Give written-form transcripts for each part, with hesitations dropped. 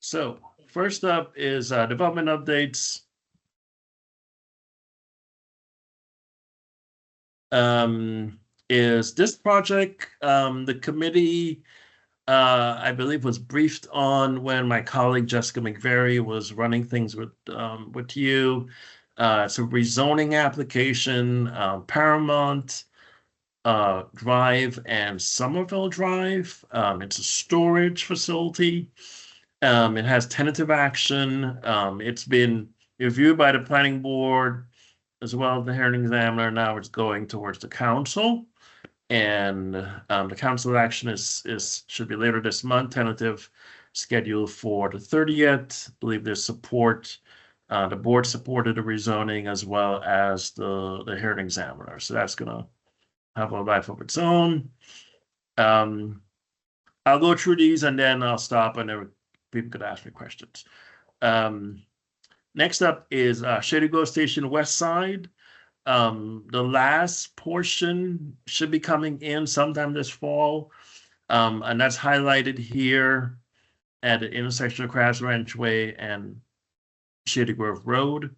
So first up is development updates. Is this project, the committee, I believe was briefed on when my colleague Jessica McVeary was running things with you. It's a rezoning application, Paramount Drive and Somerville Drive. It's a storage facility. It has tentative action. It's been reviewed by the planning board as well as the hearing examiner. Now it's going towards the council. And the council action should be later this month, tentative schedule for the 30th. I believe there's support. The board supported the rezoning as well as the hearing examiner. So that's gonna have a life of its own. I'll go through these and then I'll stop and then people could ask me questions. Next up is Shady Grove Station West Side. The last portion should be coming in sometime this fall. And that's highlighted here at the intersection of Crafts Ranch Way and Shady Grove Road.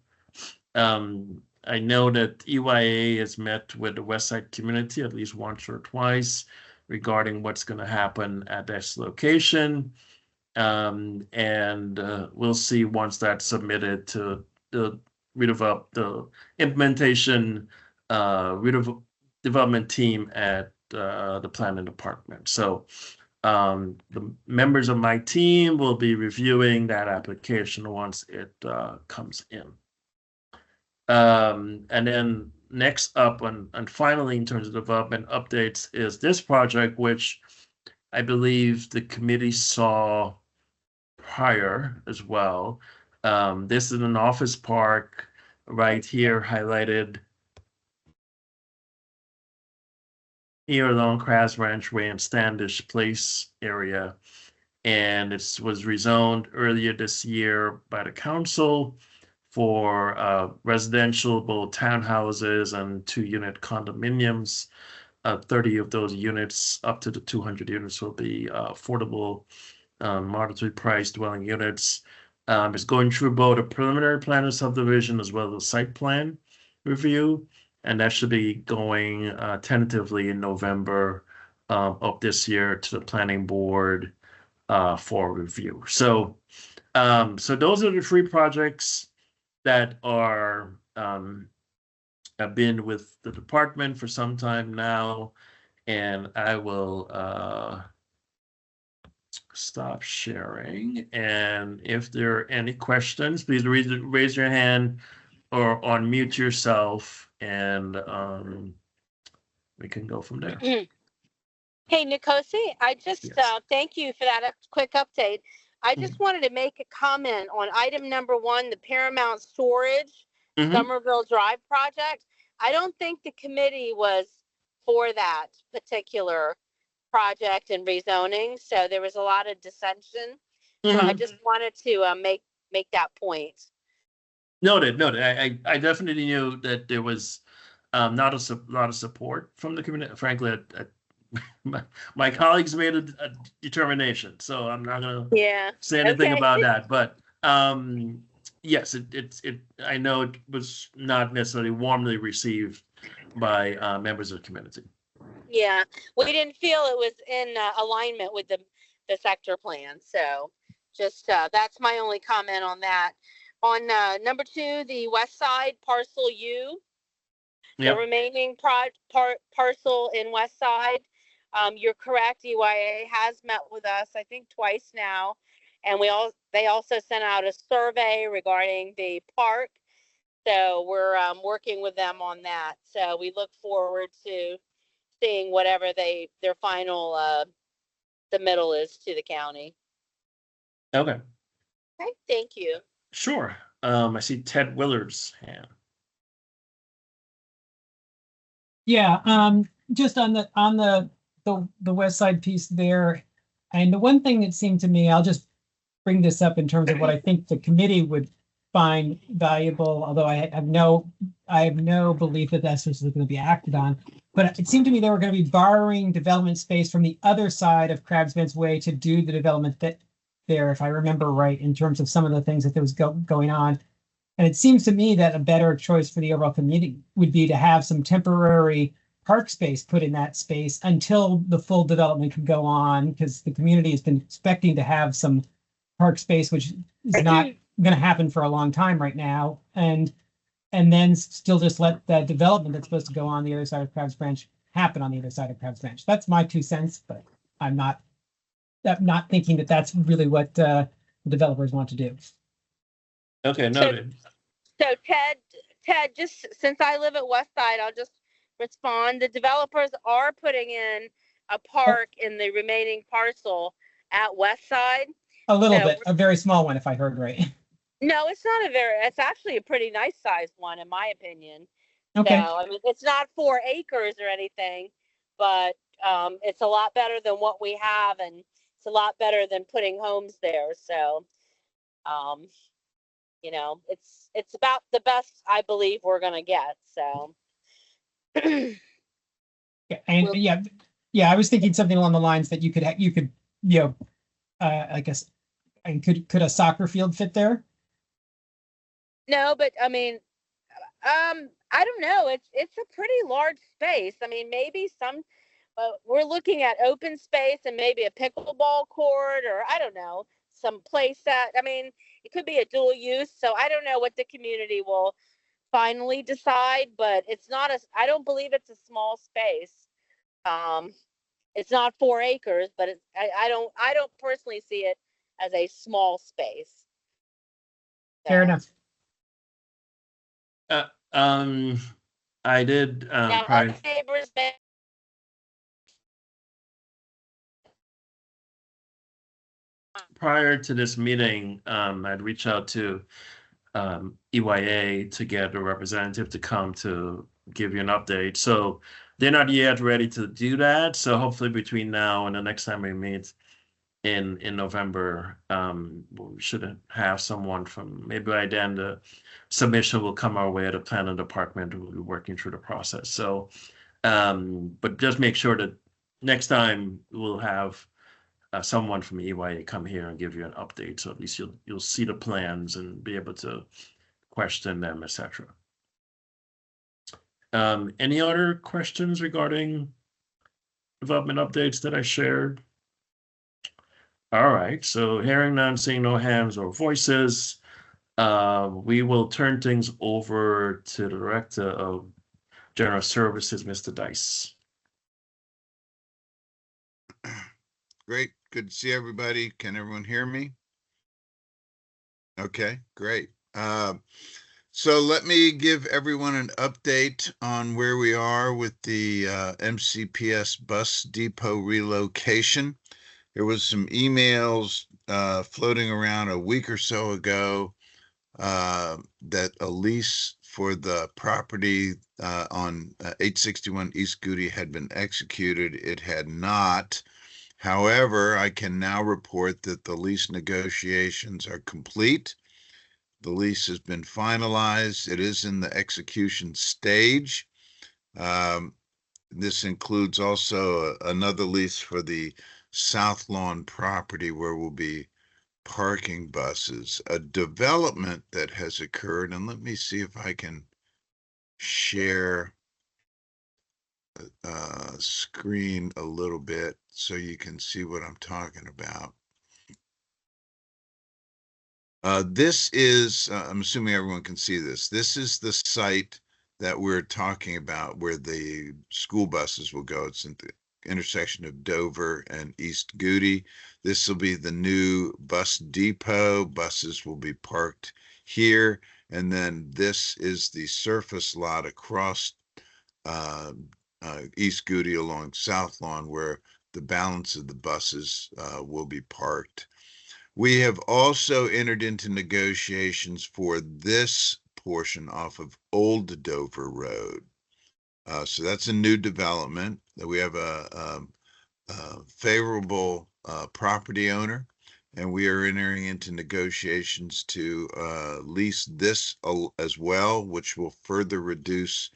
I know that EYA has met with the West Side community at least once or twice regarding what's going to happen at this location. And we'll see once that's submitted to the the implementation development team at the planning department. So the members of my team will be reviewing that application once it comes in. And then next up and finally in terms of development updates is this project, which I believe the committee saw prior as well. This is an office park right here highlighted here along Crafts Ranch Way and Standish Place area. And it was rezoned earlier this year by the council for residential, both townhouses and 2-unit condominiums. 30 of those units, up to the 200 units, will be affordable, moderately priced dwelling units. It's going through both a preliminary plan of subdivision as well as a site plan review, and that should be going tentatively in November of this year to the planning board for review. So, so those are the 3 projects that are have been with the department for some time now, and I will stop sharing. And if there are any questions, please raise your hand or unmute yourself, and we can go from there. Hey, Nikosi, I just Yes. thank you for that quick update. I just wanted to make a comment on item number 1, the Paramount Storage Somerville Drive project. I don't think the committee was for that particular project and rezoning, so there was a lot of dissension. So I just wanted to make that point. Noted. I definitely knew that there was not a lot of support from the community. Frankly, my colleagues made a determination, so I'm not going to say anything about that. But yes, I know it was not necessarily warmly received by members of the community. Yeah, we didn't feel it was in alignment with the sector plan. So just that's my only comment on that. On number 2, the West Side Parcel U, the remaining parcel in West Side. You're correct. EYA has met with us, I think, twice now, and they also sent out a survey regarding the park. So we're working with them on that. So we look forward to seeing whatever their final submittal is to the county. Okay. Okay. Thank you. Sure. I see Ted Willard's hand. Yeah. Just on the West Side piece there, and the one thing that seemed to me, I'll just bring this up in terms of what I think the committee would find valuable, although I have no belief that that's what's going to be acted on. But it seemed to me they were going to be borrowing development space from the other side of Crabsbent's Way to do the development that there, if I remember right, in terms of some of the things that there was going on. And it seems to me that a better choice for the overall community would be to have some temporary park space put in that space until the full development can go on, because the community has been expecting to have some park space, which is not going to happen for a long time right now. And then still just let the development that's supposed to go on the other side of Crabs Branch happen on the other side of Crabs Branch. That's my 2 cents, but I'm not thinking that that's really what the developers want to do. Okay, noted. So Ted, just since I live at West Side, I'll just respond. The developers are putting in a park in the remaining parcel at West Side. A little So bit, a very small one, if I heard right. no, it's actually a pretty nice sized one, in my opinion. Okay. So, I mean, it's not 4 acres or anything, but it's a lot better than what we have, and it's a lot better than putting homes there. So, it's about the best I believe we're gonna get. So, Yeah, and yeah, I was thinking something along the lines that you could, I guess, and could a soccer field fit there? no, but I mean, I don't know. It's a pretty large space. I mean, maybe we're looking at open space and maybe a pickleball court, or I don't know, some play set. I mean, it could be a dual use. So I don't know what the community will finally decide, but I don't believe it's a small space. It's not 4 acres, but I don't personally see it as a small space. Fair So, enough. Uh, um, I did now prior neighbors may prior to this meeting, I'd reach out to EYA to get a representative to come to give you an update. So they're not yet ready to do that. So hopefully between now and the next time we meet in November, we should have someone from, maybe by then the submission will come our way. The planning department will be working through the process. So, but just make sure that next time we'll have someone from EYA come here and give you an update. So at least you'll see the plans and be able to question them, etc. Any other questions regarding development updates that I shared? All right, so hearing none, seeing no hands or voices, we will turn things over to the Director of General Services, Mr. Dice. Great. Good to see everybody. Can everyone hear me? Okay, great. So let me give everyone an update on where we are with the MCPS bus depot relocation. There was some emails floating around a week or so ago that a lease for the property on 861 East Goody had been executed. It had not. However, I can now report that the lease negotiations are complete. The lease has been finalized. It is in the execution stage. This includes also another lease for the South Lawn property where we'll be parking buses. A development that has occurred, and let me see if I can share screen a little bit so you can see what I'm talking about. This is, I'm assuming everyone can see this. This is the site that we're talking about where the school buses will go. It's in the intersection of Dover and East Goody. This will be the new bus depot. Buses will be parked here. And then this is the surface lot across East Goody along South Lawn where the balance of the buses will be parked. We have also entered into negotiations for this portion off of Old Dover Road. So that's a new development that we have a favorable property owner, and we are entering into negotiations to lease this as well, which will further reduce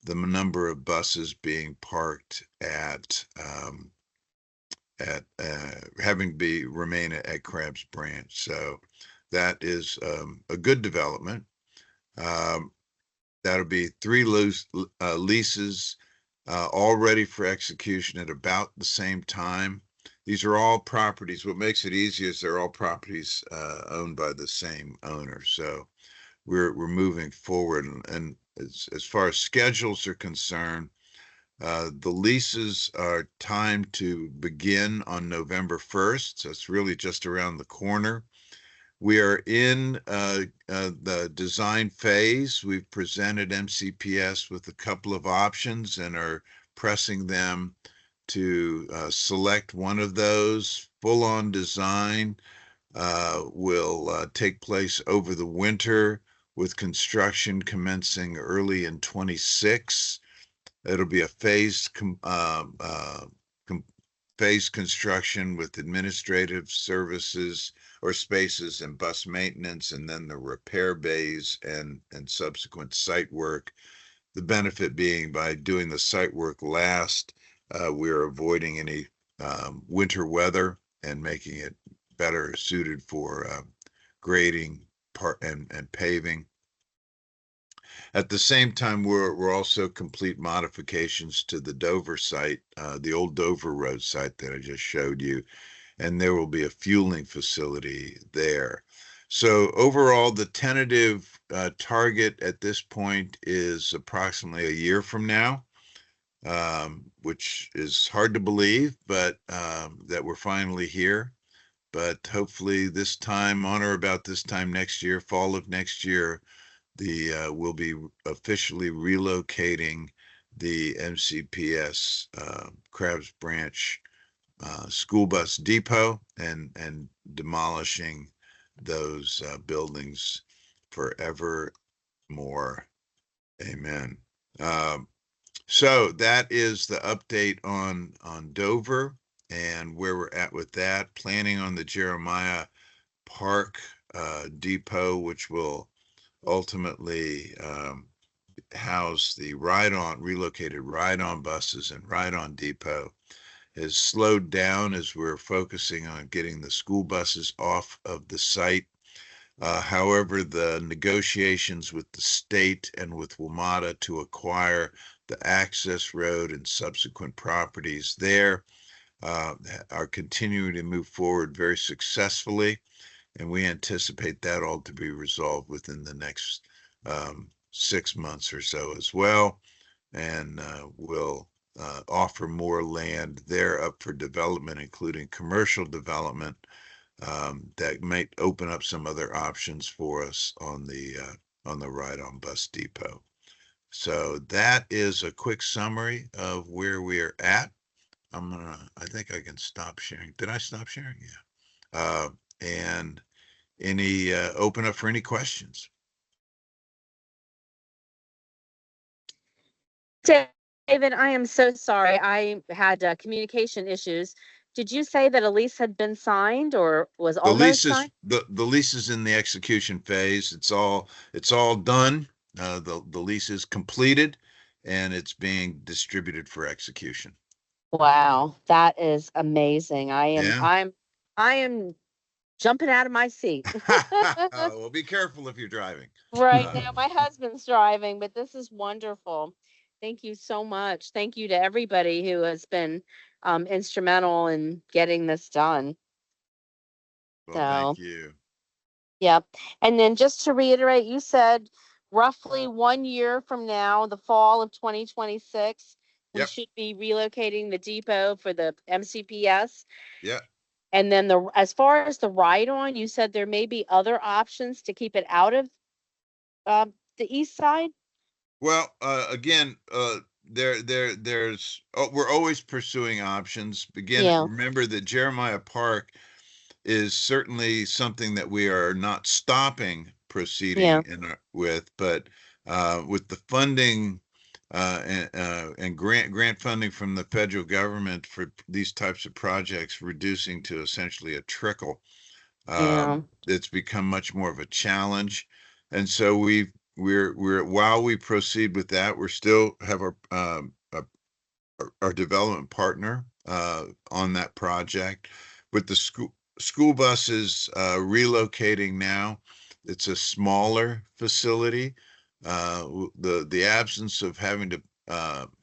the number of buses being parked at remain at Crabs Branch. So that is a good development. Um, that'll be three leases all ready for execution at about the same time. These are all properties. What makes it easy is they're all properties owned by the same owner. So we're moving forward, and as far as schedules are concerned, the leases are timed to begin on November 1st. So it's really just around the corner. We are in the design phase. We've presented MCPS with a couple of options and are pressing them to select one of those. Full-on design will take place over the winter, with construction commencing early in 26. It'll be a phased construction with administrative services or spaces and bus maintenance, and then the repair bays and subsequent site work. The benefit being, by doing the site work last, we're avoiding any winter weather and making it better suited for grading and paving. At the same time, we're also complete modifications to the Dover site, the old Dover Road site that I just showed you, and there will be a fueling facility there. So overall, the tentative target at this point is approximately a year from now, which is hard to believe, but that we're finally here. But hopefully this time, on or about this time next year, fall of next year, we'll be officially relocating the MCPS Crabs Branch school bus depot and demolishing those buildings forevermore. Amen. So that is the update on Dover and where we're at with that. Planning on the Jeremiah Park depot, which will ultimately house the relocated ride-on buses and ride-on depot, has slowed down as we're focusing on getting the school buses off of the site. However, the negotiations with the state and with WMATA to acquire the access road and subsequent properties there are continuing to move forward very successfully, and we anticipate that all to be resolved within the next 6 months or so as well, and we'll offer more land there up for development, including commercial development, that might open up some other options for us on the ride-on bus depot. So that is a quick summary of where we are at. I think I can stop sharing. Did I stop sharing? Yeah. And open up for any questions. David, I am so sorry. I had communication issues. Did you say that a lease had been signed or was almost signed? The lease is in the execution phase. It's all done. The lease is completed and it's being distributed for execution. Wow, that is amazing. Yeah. I am jumping out of my seat. Well, be careful if you're driving. Right now, my husband's driving, but this is wonderful. Thank you so much. Thank you to everybody who has been instrumental in getting this done. Well, thank So, you. yeah. And then just to reiterate, you said roughly 1 year from now, the fall of 2026, we Yep. should be relocating the depot for the MCPS. Yeah. And then as far as the ride-on, you said there may be other options to keep it out of the east side. Well, again, we're always pursuing options. Again, Yeah, remember that Jeremiah Park is certainly something that we are not stopping yeah, proceeding with, but with the funding and grant funding from the federal government for these types of projects reducing to essentially a trickle, yeah, it's become much more of a challenge. And so we're while we proceed with that, we still have our development partner on that project. With the school buses relocating now, it's a smaller facility. The absence of having to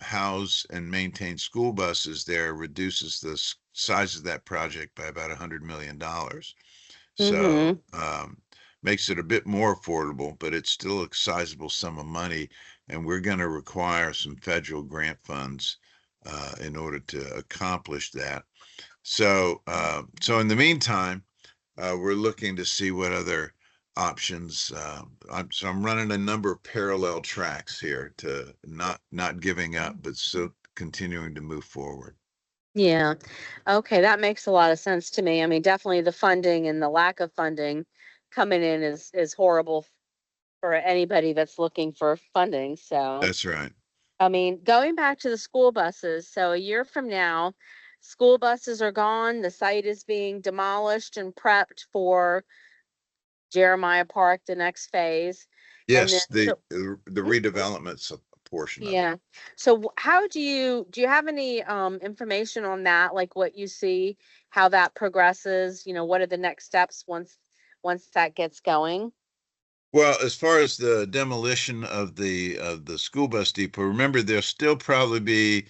house and maintain school buses there reduces the size of that project by about $100 million. So makes it a bit more affordable, but it's still a sizable sum of money, and we're going to require some federal grant funds in order to accomplish that. So, so in the meantime, we're looking to see what other options. So I'm running a number of parallel tracks here to not giving up, but still continuing to move forward. Yeah. Okay, that makes a lot of sense to me. I mean, definitely the funding and the lack of funding coming in is horrible for anybody that's looking for funding. So, That's right. I mean, going back to the school buses, so a year from now, school buses are gone. The site is being demolished and prepped for Jeremiah Park, the next phase. And then Yes, so the redevelopment's a portion of it. yeah. So how do you have any information on that? Like what you see, how that progresses, what are the next steps once that gets going? Well, as far as the demolition of the school bus depot, remember there'll still probably be,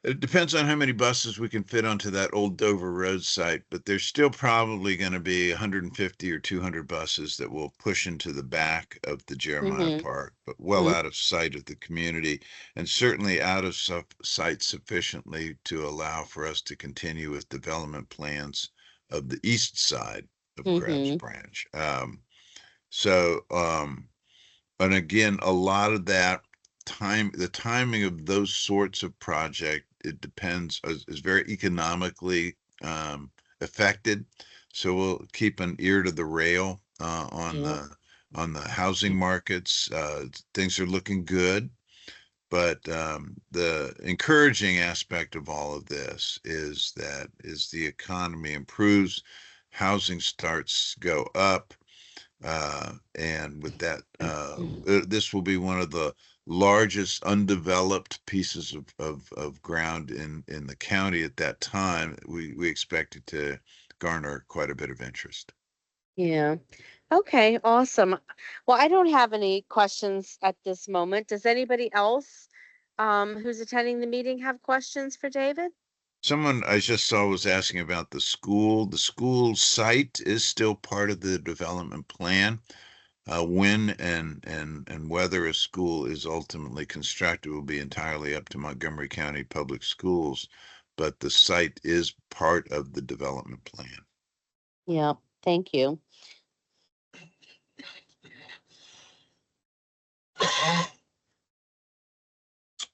it depends on how many buses we can fit onto that old Dover Road site, but there's still probably going to be 150 or 200 buses that will push into the back of the Jeremiah Mm-hmm. Park, but well out of sight of the community, and certainly out of sight sufficiently to allow for us to continue with development plans of the east side of Crabs Mm-hmm. Branch. So, and again, a lot of that the timing of those sorts of project, it depends, is very economically affected. So we'll keep an ear to the rail Yeah. on the housing markets. Things are looking good, but the encouraging aspect of all of this is that as the economy improves, housing starts go up, and with that, this will be one of the largest undeveloped pieces of ground in the county at that time. We expect it to garner quite a bit of interest. Yeah. Okay, awesome. Well, I don't have any questions at this moment. Does anybody else who's attending the meeting have questions for David? Someone I just saw was asking about the school. The school site is still part of the development plan. When and whether a school is ultimately constructed will be entirely up to Montgomery County Public Schools, but the site is part of the development plan. Yeah, thank you.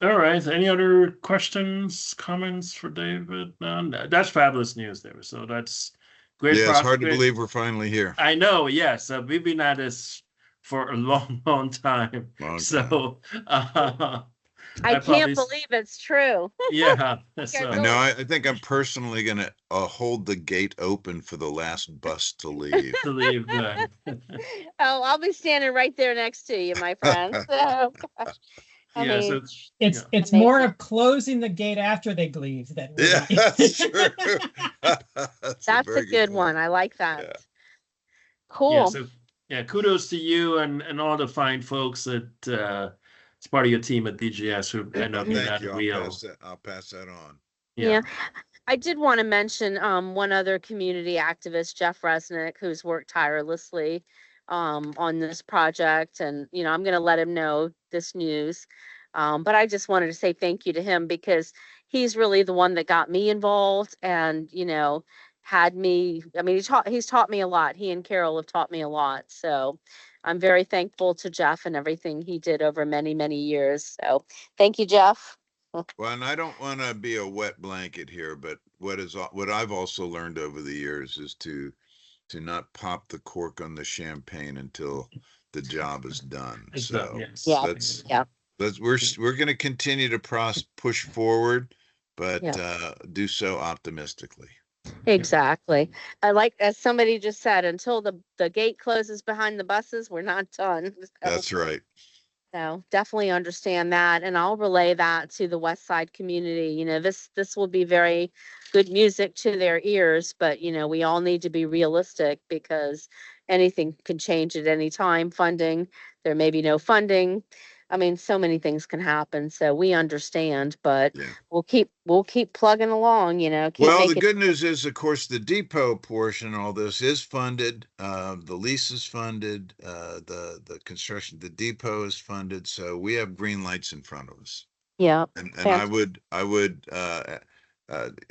All right. Any other questions, comments for David? No, that's fabulous news there. So that's great Yeah, it's hard to prospect. believe we're finally here. I know, yes. We've been at this for a long, long time. Long time. So I can't probably, believe it's true. yeah. I So I know. I think I'm personally going to hold the gate open for the last bus to leave. to leave. Oh, I'll be standing right there next to you, my friend. So, gosh, I Yeah. So mean, It's more amazing. of closing the gate after they leave that Yeah, really. that's true. That's That's a very good point. one. I like that. Yeah. yeah. Cool. So yeah, kudos to you and all the fine folks that it's part of your team at DGS who end up being Thank that you. wheel. I'll pass that on. Yeah. Yeah. I did want to mention one other community activist, Jeff Resnick, who's worked tirelessly on this project. And, I'm going to let him know this news. But I just wanted to say thank you to him because he's really the one that got me involved and, had me, I mean, he's taught me a lot. He and Carol have taught me a lot. So I'm very thankful to Jeff and everything he did over many, many years. So thank you, Jeff. Well, and I don't want to be a wet blanket here, but what I've also learned over the years is to not pop the cork on the champagne until the job is done. It's So done. Yes. Yeah. let's Yeah. we're going to continue to push forward, but Yeah. do so optimistically. Exactly. I like, as somebody just said, until the gate closes behind the buses, we're not done. So, That's right. So definitely understand that, and I'll relay that to the West Side community. This will be very good music to their ears, but we all need to be realistic because anything can change at any time. Funding, there may be no funding. I mean, so many things can happen. So we understand, but Yeah. we'll keep plugging along. Keep Well, the making. good news is, of course, the depot portion, all this is funded. The lease is funded. The construction, the depot is funded. So we have green lights in front of us. Yeah, And fantastic. I would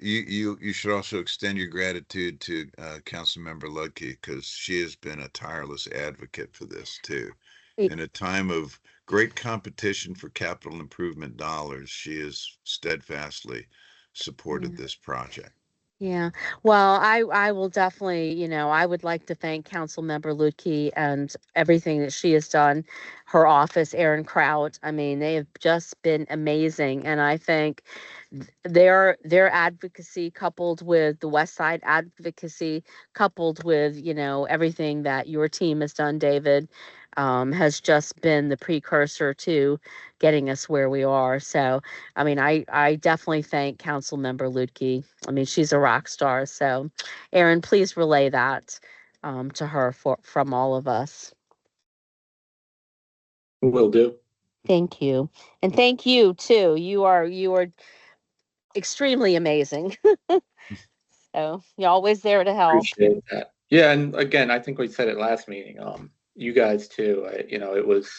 you should also extend your gratitude to Councilmember Ludke, because she has been a tireless advocate for this too. In a time of great competition for capital improvement dollars, she has steadfastly supported this project. Yeah. Well, I will definitely, I would like to thank Councilmember Lutke and everything that she has done. Her office, Aaron Kraut. I mean, they have just been amazing. And I think their advocacy coupled with the West Side advocacy, coupled with, everything that your team has done, David, has just been the precursor to getting us where we are. So, I mean, I definitely thank Councilmember Lutke. I mean, she's a rock star. So, Aaron, please relay that to her from all of us. Will do. Thank you, and thank you too. You are extremely amazing. So you're always there to help. Appreciate that. Yeah, and again, I think we said it last meeting. You guys too. It was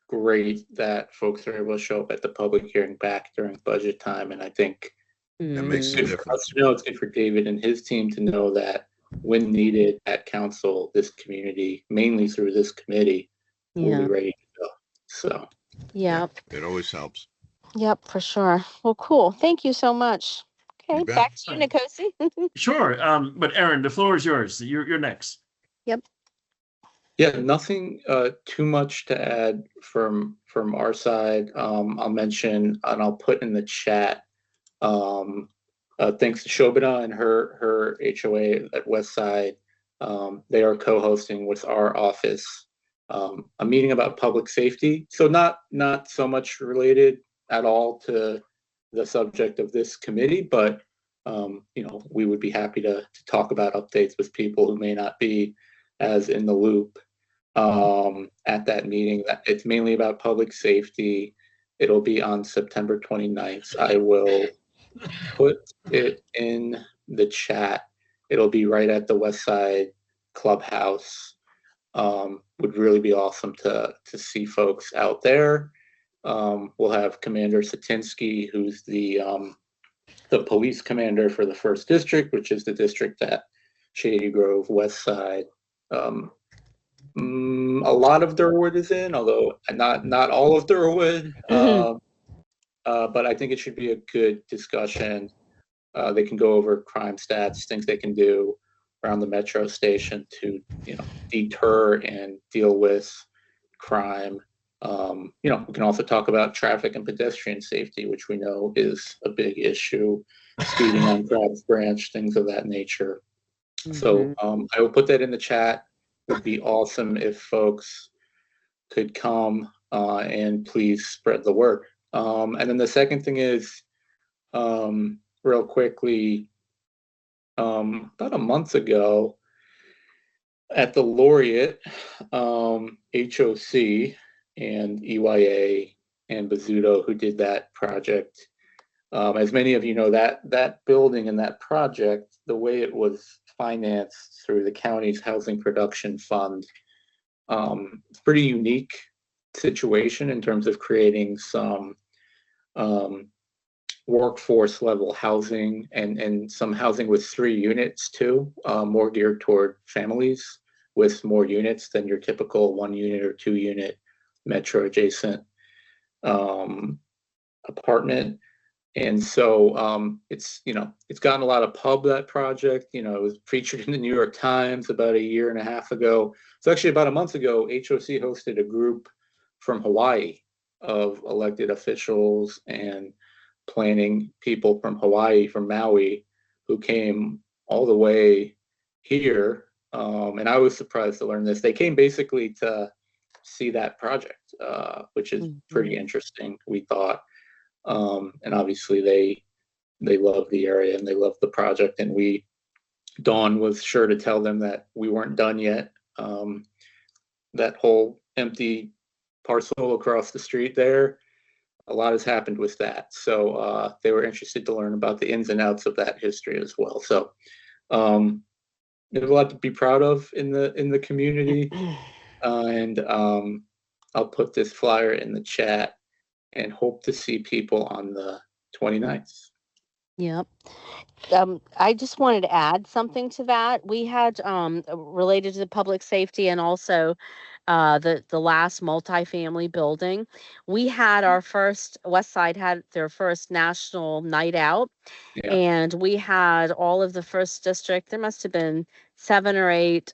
great that folks are able to show up at the public hearing back during budget time, and I think That it's makes a Mhm. good for us difference. to know. It's good for David and his team to know that when needed at council, this community, mainly through this committee, will be Yeah. ready to go. So, Yeah, Yep. it always helps. Yep. For sure. Well, cool. Thank you so much. You Okay, bet. back to you, Nikosi. Sure. But Aaron, the floor is yours. You're next. Yep. yeah, nothing too much to add from our side. I'll mention and I'll put in the chat. Thanks to Shobana and her HOA at Westside. They are co-hosting with our office a meeting about public safety. So not so much related at all to the subject of this committee, but we would be happy to talk about updates with people who may not be as in the loop at that meeting. It's mainly about public safety. It'll be on September 29th. I will put it in the chat. It'll be right at the West Side Clubhouse. Would really be awesome to see folks out there. We'll have Commander Satinsky, who's the police commander for the first district, which is the district that Shady Grove West Side. A lot of Durwood is in, although not all of Durwood. But I think it should be a good discussion. They can go over crime stats, things they can do around the metro station to deter and deal with crime. We can also talk about traffic and pedestrian safety, which we know is a big issue. Speeding on Crabs Branch, things of that nature. So I will put that in the chat. It would be awesome if folks could come and please spread the word. And then the second thing is, real quickly, about a month ago at the Laureate, HOC and EYA and Bazzuto, who did that project. As many of you know, that building and that project, the way it was financed through the county's housing production fund, it's a pretty unique situation in terms of creating some workforce level housing and some housing with 3 units too, more geared toward families with more units than your typical 1 unit or 2 unit metro adjacent apartment. And so it's gotten a lot of pub, that project. It was featured in the New York Times about a year and a half ago. So actually about a month ago, HOC hosted a group from Hawaii of elected officials and planning people from Hawaii, from Maui, who came all the way here. And I was surprised to learn this. They came basically to see that project, which is pretty interesting, we thought. And obviously they love the area and they love the project, and Dawn was sure to tell them that we weren't done yet. That whole empty parcel across the street there, a lot has happened with that. So they were interested to learn about the ins and outs of that history as well. So there's a lot to be proud of in the community. And I'll put this flyer in the chat and hope to see people on the 29th. Yep. I just wanted to add something to that. We had related to the public safety and also the last multifamily building. We had our first, West Side had their first national night out. Yeah. And we had all of the first district. There must have been 7 or 8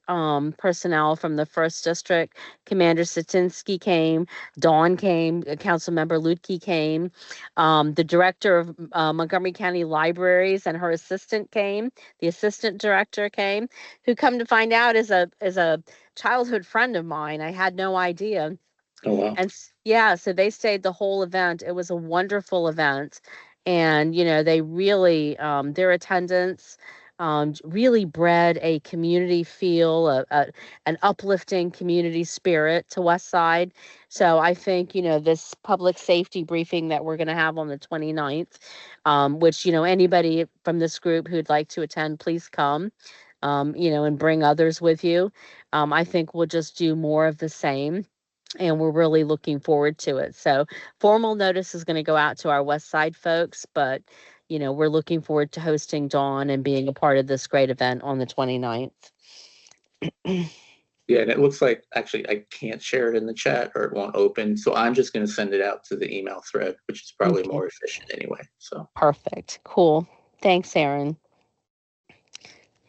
personnel from the first district. Commander Satinsky came, Dawn came, Council Member Lutke came, the director of Montgomery County Libraries and her assistant came. The assistant director came, who come to find out is a childhood friend of mine. I had no idea. Oh, wow. And yeah, so they stayed the whole event. It was a wonderful event. And, they really, their attendance really bred a community feel, an uplifting community spirit to West Side. So I think, this public safety briefing that we're going to have on the 29th, which, anybody from this group who'd like to attend, please come, and bring others with you. I think we'll just do more of the same. And we're really looking forward to it. So formal notice is going to go out to our West Side folks, but we're looking forward to hosting Dawn and being a part of this great event on the 29th. Yeah, and it looks like actually I can't share it in the chat or it won't open. So I'm just going to send it out to the email thread, which is probably more efficient anyway. So perfect. Cool. Thanks, Aaron.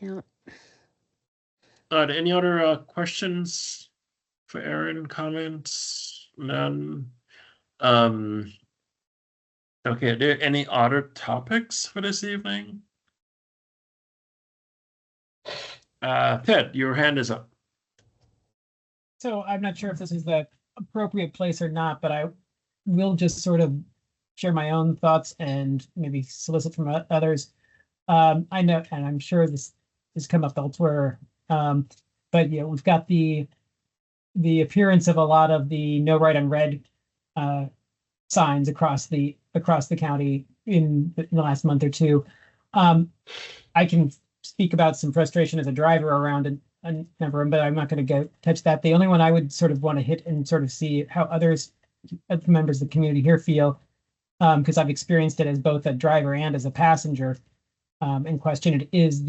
Yeah. Any other questions for Aaron? Comments? None. Okay, are there any other topics for this evening? Ted, your hand is up. So I'm not sure if this is the appropriate place or not, but I will just sort of share my own thoughts and maybe solicit from others. I know, and I'm sure this has come up elsewhere, but we've got the appearance of a lot of the no right on red signs across the county in the last month or two. I can speak about some frustration as a driver around a number, but I'm not going to go touch that. The only one I would sort of want to hit and sort of see how others, members of the community here feel, because I've experienced it as both a driver and as a passenger, and question it, is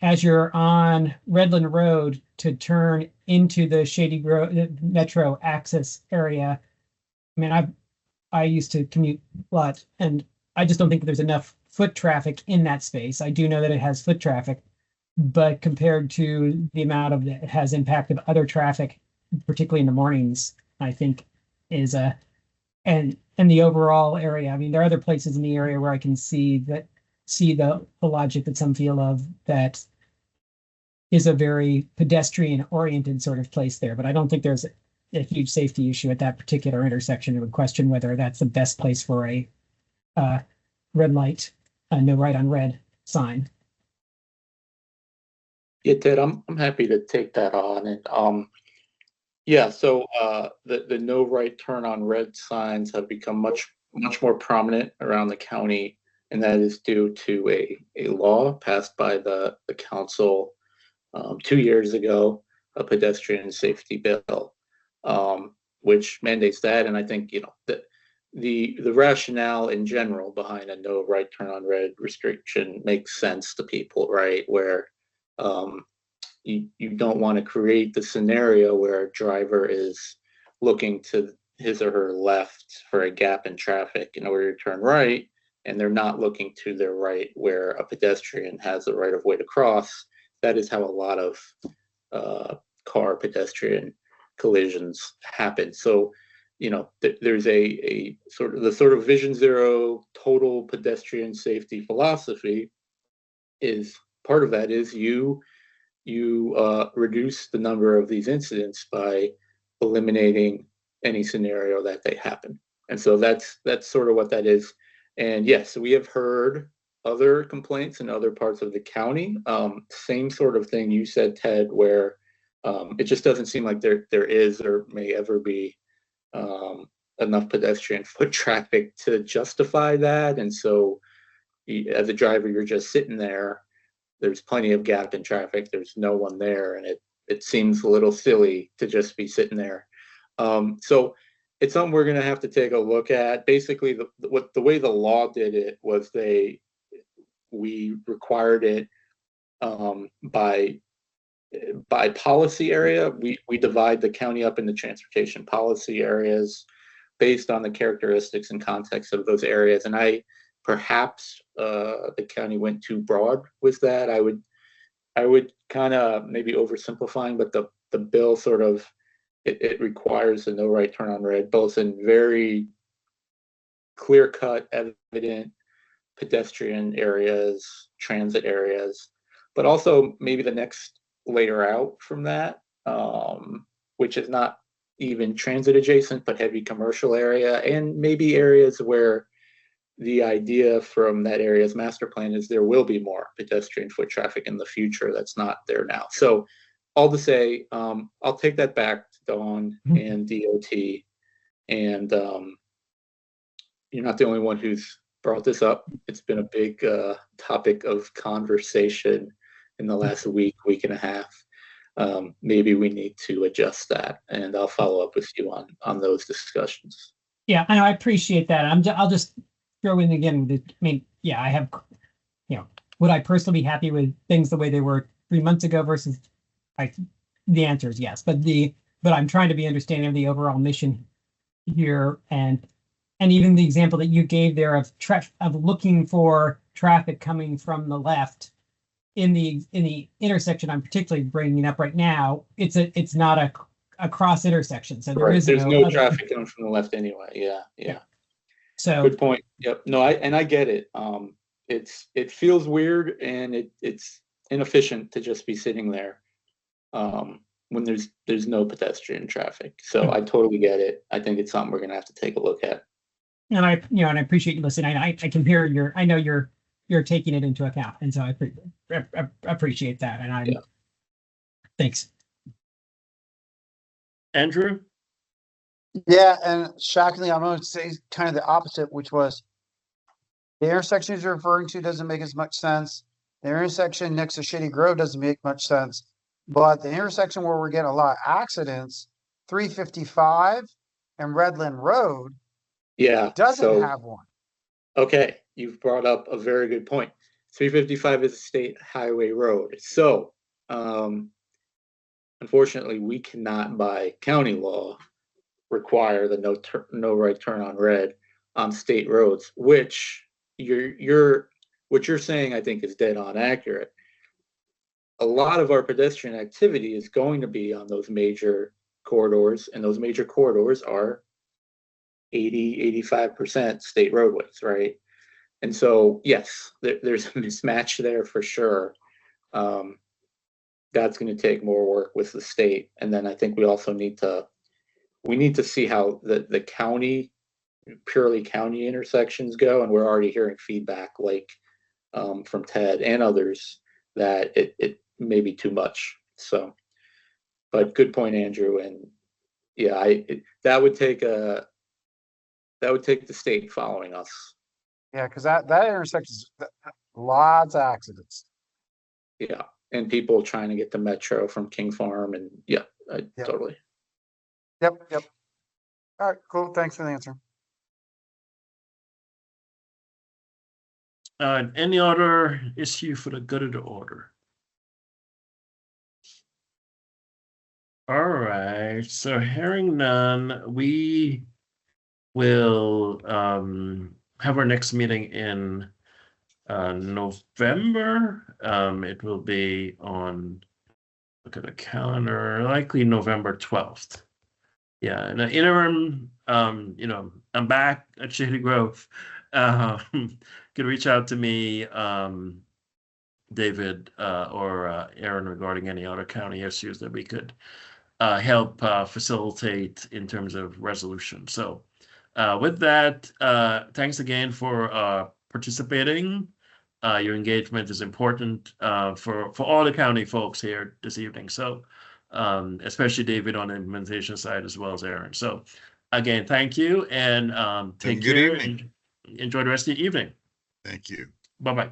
as you're on Redland Road to turn into the Shady Metro access area. I mean, I used to commute a lot, and I just don't think there's enough foot traffic in that space. I do know that it has foot traffic, but compared to the amount of it has impact of other traffic, particularly in the mornings, I think is and the overall area. I mean, there are other places in the area where I can see the logic that some feel of that is a very pedestrian oriented sort of place there, but I don't think there's a huge safety issue at that particular intersection. It would question whether that's the best place for a red light, no right on red sign. yeah, Ted, I'm happy to take that on. And yeah, so the no right turn on red signs have become much more prominent around the county, and that is due to a law passed by the council 2 years ago, a pedestrian safety bill, which mandates that. And I think the rationale in general behind a no right turn on red restriction makes sense to people, right? Where you don't want to create the scenario where a driver is looking to his or her left for a gap in traffic in order to turn right, and they're not looking to their right where a pedestrian has the right of way to cross. That is how a lot of car pedestrian collisions happen. So, there's a sort of Vision Zero total pedestrian safety philosophy. Is part of that is you reduce the number of these incidents by eliminating any scenario that they happen. And so that's sort of what that is. And yes, we have heard other complaints in other parts of the county. Same sort of thing you said, Ted, where it just doesn't seem like there is or may ever be enough pedestrian foot traffic to justify that. And so as a driver, you're just sitting there. There's plenty of gap in traffic. There's no one there. And it seems a little silly to just be sitting there. So it's something we're going to have to take a look at. Basically, the way the law did it was we required it by policy area. We divide the county up into transportation policy areas based on the characteristics and context of those areas. And perhaps the county went too broad with that. I would kind of maybe oversimplifying, but the bill sort of it requires a no right turn on red, both in very clear cut, evident pedestrian areas, transit areas, but also maybe the next layer out from that, which is not even transit adjacent, but heavy commercial area, and maybe areas where the idea from that area's master plan is there will be more pedestrian foot traffic in the future that's not there now. So all to say, I'll take that back to Dawn and DOT. And you're not the only one who's brought this up. It's been a big topic of conversation in the last week and a half. Maybe we need to adjust that, and I'll follow up with you on those discussions. Yeah, I appreciate that. I'll just throw in again. I mean, yeah, I have, would I personally be happy with things the way they were 3 months ago versus? The answer is yes, but I'm trying to be understanding of the overall mission here, and even the example that you gave there of looking for traffic coming from the left in the intersection I'm particularly bringing up right now. It's not a cross intersection, so there's no traffic coming from the left anyway. Yeah. So good point. Yep. No, I get it. It feels weird, and it's inefficient to just be sitting there when there's no pedestrian traffic. So I totally get it. I think it's something we're gonna have to take a look at. And I appreciate you listening. I can hear I know you're taking it into account, and so I appreciate that. And thanks. Andrew? Yeah, and shockingly, I'm going to say kind of the opposite, which was the intersection you're referring to doesn't make as much sense. The intersection next to Shady Grove doesn't make much sense. But the intersection where we're getting a lot of accidents, 355 and Redland Road, doesn't have one. Okay, you've brought up a very good point. 355 is a state highway road. So, unfortunately, we cannot, by county law, require the no right turn on red on state roads, which what you're saying, I think, is dead on accurate. A lot of our pedestrian activity is going to be on those major corridors, and those major corridors are 85% state roadways, right? And so, yes, there's a mismatch there for sure. That's going to take more work with the state. And then I think we also need to see how the county, purely county intersections go. And we're already hearing feedback like from Ted and others that it may be too much. So, but good point, Andrew. And yeah, that would take the state following us. Yeah, because that intersection is lots of accidents. Yeah, and people trying to get the metro from King Farm, and totally. Yep. All right, cool. Thanks for the answer. Any other issue for the good of the order? All right, so hearing none, we will have our next meeting in November. It will be on, look at the calendar, likely November 12th. Yeah, in the interim, I'm back at Shady Grove. You can reach out to me, David, or Aaron, regarding any other county issues that we could help facilitate in terms of resolution. So with that, thanks again for participating. Your engagement is important for all the county folks here this evening. So especially David on the implementation side as well as Aaron. So again, thank you and take good care evening. and enjoy the rest of the evening. Thank you. Bye-bye.